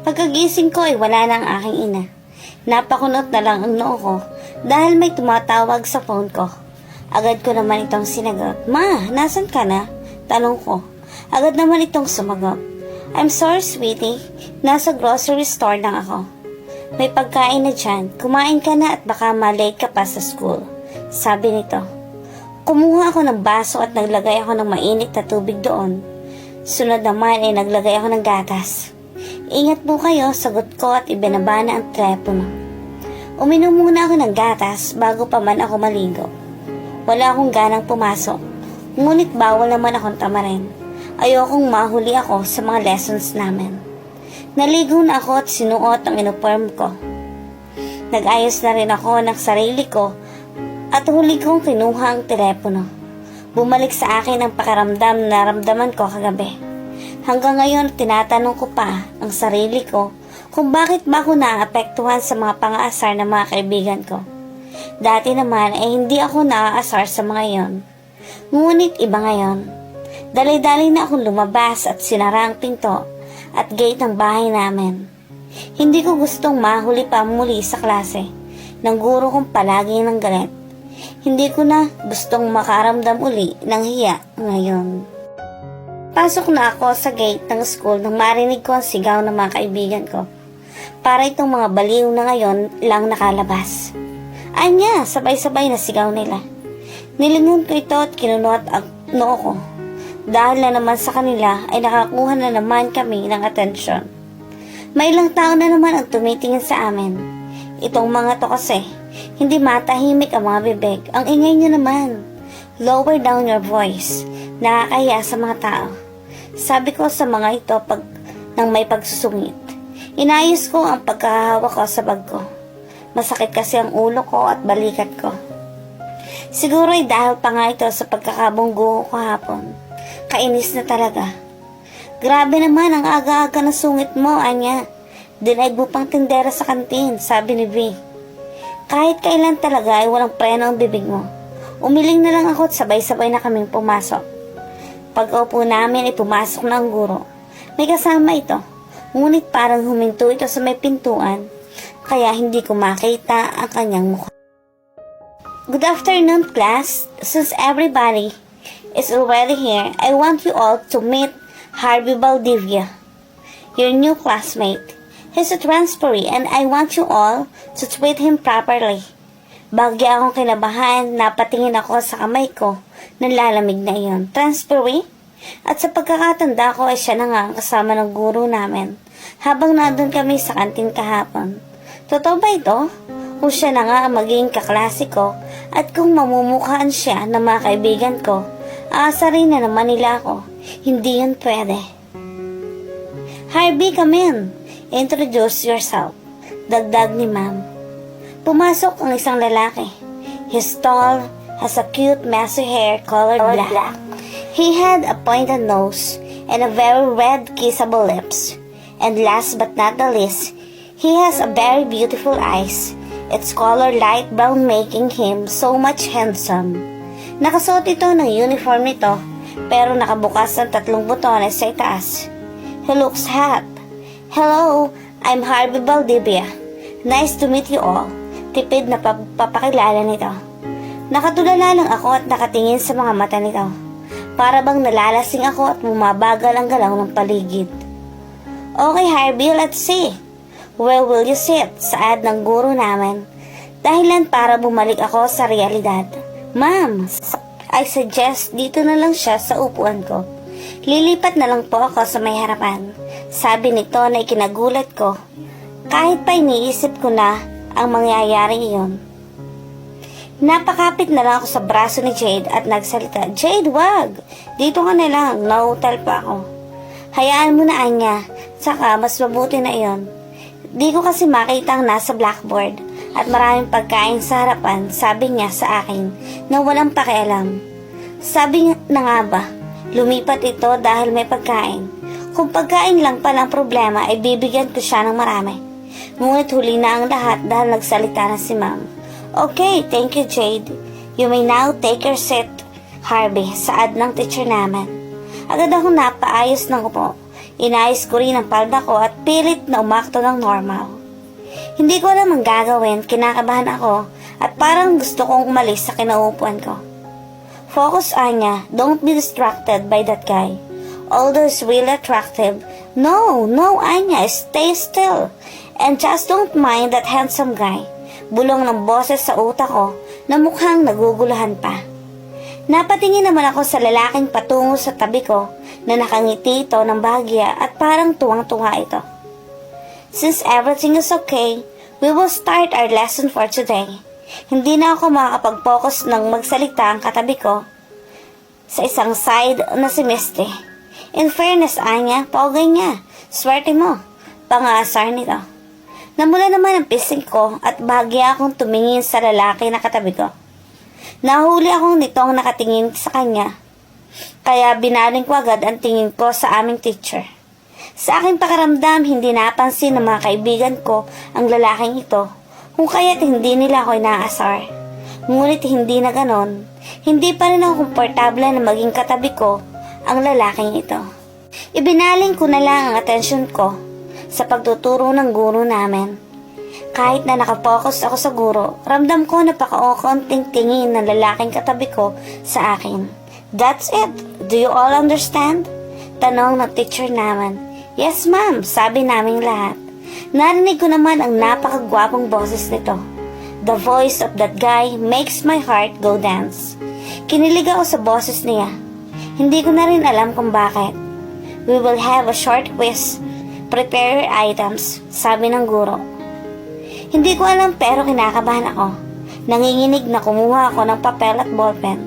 Pagkagising ko ay wala na ang aking ina. Napakunot na lang ang noo ko dahil may tumatawag sa phone ko. Agad ko naman itong sinagot. Ma, nasan ka na? Tanong ko. Agad naman itong sumagot. I'm sorry, sweetie. Nasa grocery store lang ako. May pagkain na dyan. Kumain ka na at baka malate ka pa sa school. Sabi nito. Kumuha ako ng baso at naglagay ako ng mainit na tubig doon. Sunod naman ay naglagay ako ng gatas. Ingat po kayo, sagot ko at ibinaba na ang telepono. Uminom muna ako ng gatas bago pa man ako maligo. Wala akong ganang pumasok. Ngunit bawal naman akong tamarin. Ayokong mahuli ako sa mga lessons namin. Naligo na ako at sinuot ang uniform ko. Nag-ayos na rin ako ng sarili ko at huli kong kinuha ang telepono. Bumalik sa akin ang pakiramdam na naramdaman ko kagabi. Hanggang ngayon tinatanong ko pa ang sarili ko kung bakit ba ako naaapektuhan sa mga pang-aasar ng mga kaibigan ko. Dati naman ay hindi ako naaasar sa mga yon. Ngunit iba ngayon. Dali-dali na akong lumabas at sinara ang pinto at gate ng bahay namin. Hindi ko gustong mahuli pa muli sa klase ng guro kong palagi ng galit. Hindi ko na gustong makaramdam uli ng hiya ngayon. Pasok na ako sa gate ng school nang marinig ko ang sigaw ng mga kaibigan ko. Para itong mga baliw na ngayon lang nakalabas. Anya, sabay-sabay na sigaw nila. Nilingon ko ito at kinunot ang noo ko. Dahil na naman sa kanila ay nakakuha na naman kami ng atensyon. May ilang tao na naman ang tumitingin sa amin. Itong mga to kasi, hindi matahimik ang mga bibig. Ang ingay nyo naman. Lower down your voice. Nakakahiya sa mga tao. Sabi ko sa mga ito nang may pagsusungit. Inayos ko ang pagkahawak ko sa bag ko. Masakit kasi ang ulo ko at balikat ko. Siguro ay dahil pa nga ito sa pagkakabunggo ko kahapon. Kainis na talaga. Grabe naman ang aga-aga na sungit mo, Anya. Dinaig mo pang tindera sa kantin, sabi ni V. Kahit kailan talaga ay walang preno ang bibig mo. Umiling na lang ako at sabay-sabay na kaming pumasok. Pag-upo namin ay pumasok na ang guro. May kasama ito. Ngunit parang huminto ito sa may pintuan. Kaya hindi ko makita ang kanyang mukha. Good afternoon, class. Since everybody is already here, I want you all to meet Harvey Valdivia, your new classmate. He's a transferee and I want you all to treat him properly. Bagya akong kinabahan, napatingin ako sa kamay ko nang lalamig na iyon. Transferee? At sa pagkakatanda ko ay siya na nga ang kasama ng guro namin habang nandun kami sa kantin kahapon. Totoo ba ito? Kung siya na nga ang magiging kaklase ko at kung mamumukhaan siya ng mga kaibigan ko, aasarin na naman nila ako. Hindi yun pwede. Harvey, come in. Introduce yourself. Dagdag ni ma'am. Pumasok ang isang lalaki. He's tall, has a cute messy hair colored black. He had a pointed nose and a very red kissable lips. And last but not the least, he has a very beautiful eyes. Its color light brown making him so much handsome. Nakasuot ito ng uniform nito pero nakabukas ang 3 butones sa itaas. He looks hot. Hello, I'm Harvey Valdivia. Nice to meet you all. Tipid na papakilala nito. Nakatulala lang ako at nakatingin sa mga mata nito. Para bang nalalasing ako at bumabagal ang galaw ng paligid. Okay, Harvey, let's see. Where will you sit? Saad ng guro namin. Dahilan para bumalik ako sa realidad. Ma'am, I suggest dito na lang siya sa upuan ko. Lilipat na lang po ako sa may harapan. Sabi nito na ikinagulat ko. Kahit pa iniisip ko na ang mangyayari iyon. Napakapit na lang ako sa braso ni Jade at nagsalita. Jade, wag! Dito ka na lang. Nauutal pa ako. Hayaan mo na, Anya. Saka, mas mabuti na iyon. Di ko kasi makita ang nasa blackboard at maraming pagkain sa harapan, sabi niya sa akin na walang pakialam. Sabi na nga ba, lumipat ito dahil may pagkain. Kung pagkain lang pala ang problema ay bibigyan ko siya ng marami. Ngunit huli na ang lahat dahil nagsalita na si ma'am. Okay, thank you Jade. You may now take your seat, Harvey, saad ng teacher namin. Agad akong napaayos ng upo. Inayos ko rin ang palda ko at pilit na umakto ng normal. Hindi ko alam ang gagawin, kinakabahan ako at parang gusto kong umalis sa kinaupuan ko. Focus, Anya. Don't be distracted by that guy. Although he's really attractive. No, Anya, stay still. And just don't mind that handsome guy. Bulong ng boses sa utak ko na mukhang naguguluhan pa. Napatingin naman ako sa lalaking patungo sa tabi ko na nakangiti ito ng bahagya at parang tuwang-tuwa ito. Since everything is okay, we will start our lesson for today. Hindi na ako makakapag-focus ng magsalita ang katabi ko sa isang side na si Misty. In fairness, Anya, paugay niya. Swerte mo. Pang-aasar nito. Namula naman ang pising ko at bahagya akong tumingin sa lalaki na katabi ko. Nahuli akong nitong nakatingin sa kanya. Kaya binaling ko agad ang tingin ko sa aming teacher. Sa aking pakaramdam, hindi napansin ng mga kaibigan ko ang lalaking ito. Kung kaya't hindi nila ako inaasar. Ngunit hindi na ganon. Hindi pa rin ako komportable na maging katabi ko ang lalaking ito. Ibinaling ko na lang ang atensyon ko sa pagtuturo ng guro namin. Kahit na nakapokus ako sa guro, ramdam ko na pakaunting tingin ng lalaking katabi ko sa akin. That's it. Do you all understand? Tanong ng teacher naman. Yes, ma'am, sabi naming lahat. Narinig ko naman ang napakagwapong boses nito. The voice of that guy makes my heart go dance. Kinilig ako sa boses niya. Hindi ko na rin alam kung bakit. We will have a short quiz. Prepare your items, sabi ng guro. Hindi ko alam pero kinakabahan ako. Nanginginig na kumuha ako ng papel at ballpen.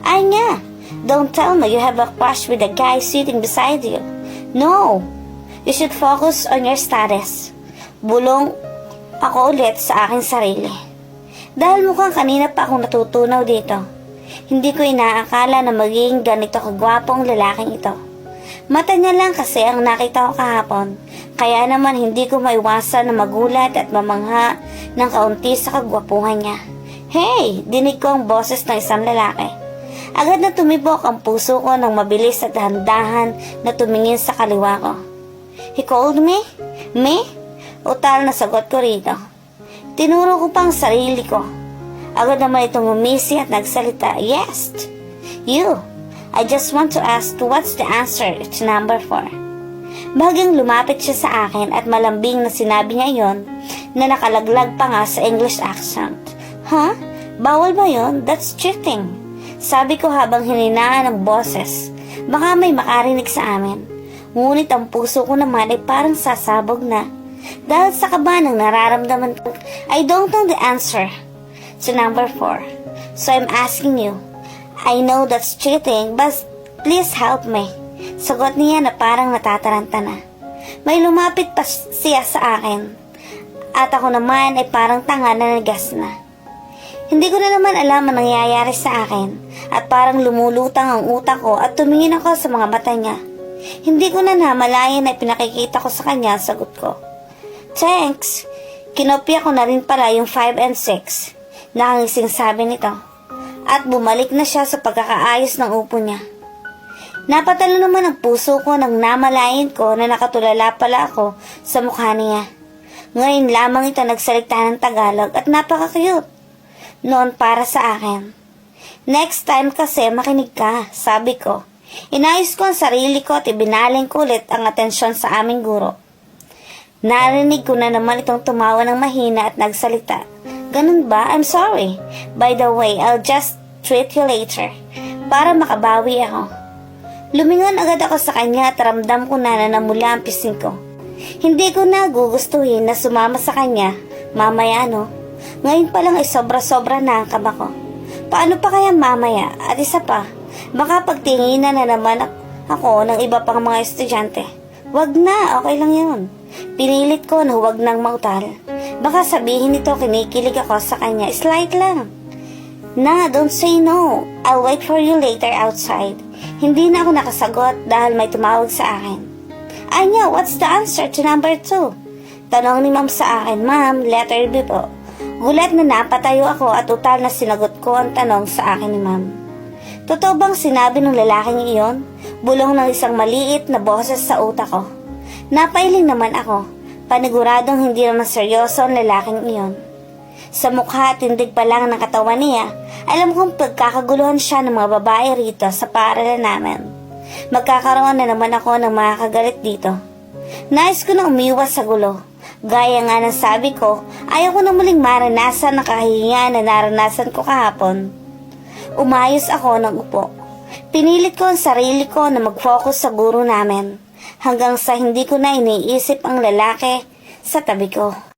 Anya, don't tell me you have a crush with the guy sitting beside you. No! You should focus on your studies. Bulong ako ulit sa aking sarili. Dahil mukhang kanina pa akong natutunaw dito. Hindi ko inaakala na magiging ganito kagwapong lalaking ito. Mata niya lang kasi ang nakita ko kahapon. Kaya naman hindi ko maiwasan na magulat at mamangha ng kaunti sa kagwapuhan niya. Hey! Dinig ko ang boses ng isang lalaki. Agad na tumibok ang puso ko ng mabilis at dahan-dahan na tumingin sa kaliwa ko. He called me? Me? Utal na sagot ko rito. Tinuro ko pang sarili ko. Agad naman itong umisi at nagsalita. Yes, you. I just want to ask what's the answer to number 4. Bagang lumapit siya sa akin at malambing na sinabi niya yon na nakalaglag pa nga sa English accent. Huh? Bawal ba yon? That's cheating. Sabi ko habang hininaan ang boses. Baka may makarinig sa amin. Ngunit ang puso ko naman ay parang sasabog na. Dahil sa kaba ng nararamdaman ko, I don't know the answer to number 4. So I'm asking you. I know that's cheating, but please help me. Sagot niya na parang natataranta na. May lumapit pa siya sa akin. At ako naman ay parang tanga na nagas na. Hindi ko na naman alam ang nangyayari sa akin. At parang lumulutang ang utak ko at tumingin ako sa mga mata niya. Hindi ko na namalayan na pinakikita ko sa kanya ang sagot ko. Thanks. Kinopya ko na rin pala yung 5 and 6. Nakangising sabi nito. At bumalik na siya sa pagkakaayos ng upo niya. Napatalo naman ang puso ko nang namalayan ko na nakatulala pala ako sa mukha niya. Ngayon lamang ito nagsalita ng Tagalog at napaka-cute. Noon para sa akin. Next time kasi makinig ka, sabi ko. Inayos ko ang sarili ko at ibinaling ko ulit ang atensyon sa aming guro. Narinig ko na naman itong tumawa ng mahina at nagsalita. Ganun ba? I'm sorry. By the way, I'll just treat you later. Para makabawi ako. Lumingon agad ako sa kanya at ramdam ko na namula ang pising ko. Hindi ko na gugustuhin na sumama sa kanya. Mamaya no? Ngayon pa lang ay sobra-sobra na ang kaba ko. Paano pa kaya mamaya? At isa pa, baka pagtinginan na naman ako ng iba pang mga estudyante. Wag na, okay lang yun. Pinilit ko na huwag nang mautal. Baka sabihin nito kinikilig ako sa kanya. Slight lang. Na, don't say no. I'll wait for you later outside. Hindi na ako nakasagot dahil may tumawag sa akin. Anya, what's the answer to number 2? Tanong ni ma'am sa akin. Ma'am, letter B po. Gulat na napatayo ako at utal na sinagot ko ang tanong sa akin ni ma'am. Totoo bang sinabi ng lalaking iyon? Bulong ng isang maliit na boses sa utak ko. Napailing naman ako. Paniguradong hindi naman seryoso ang lalaking iyon. Sa mukha at tindig pa lang ng katawan niya, alam kong pagkakaguluhan siya ng mga babae rito sa paaralan namin. Magkakaroon na naman ako ng mga kagalit dito. Nais ko na umiwas sa gulo. Gaya nga ng sabi ko, ayaw ko na muling maranasan ang kahihingan na naranasan ko kahapon. Umayos ako ng upo. Pinilit ko ang sarili ko na mag-focus sa guro namin, hanggang sa hindi ko na iniisip ang lalaki sa tabi ko.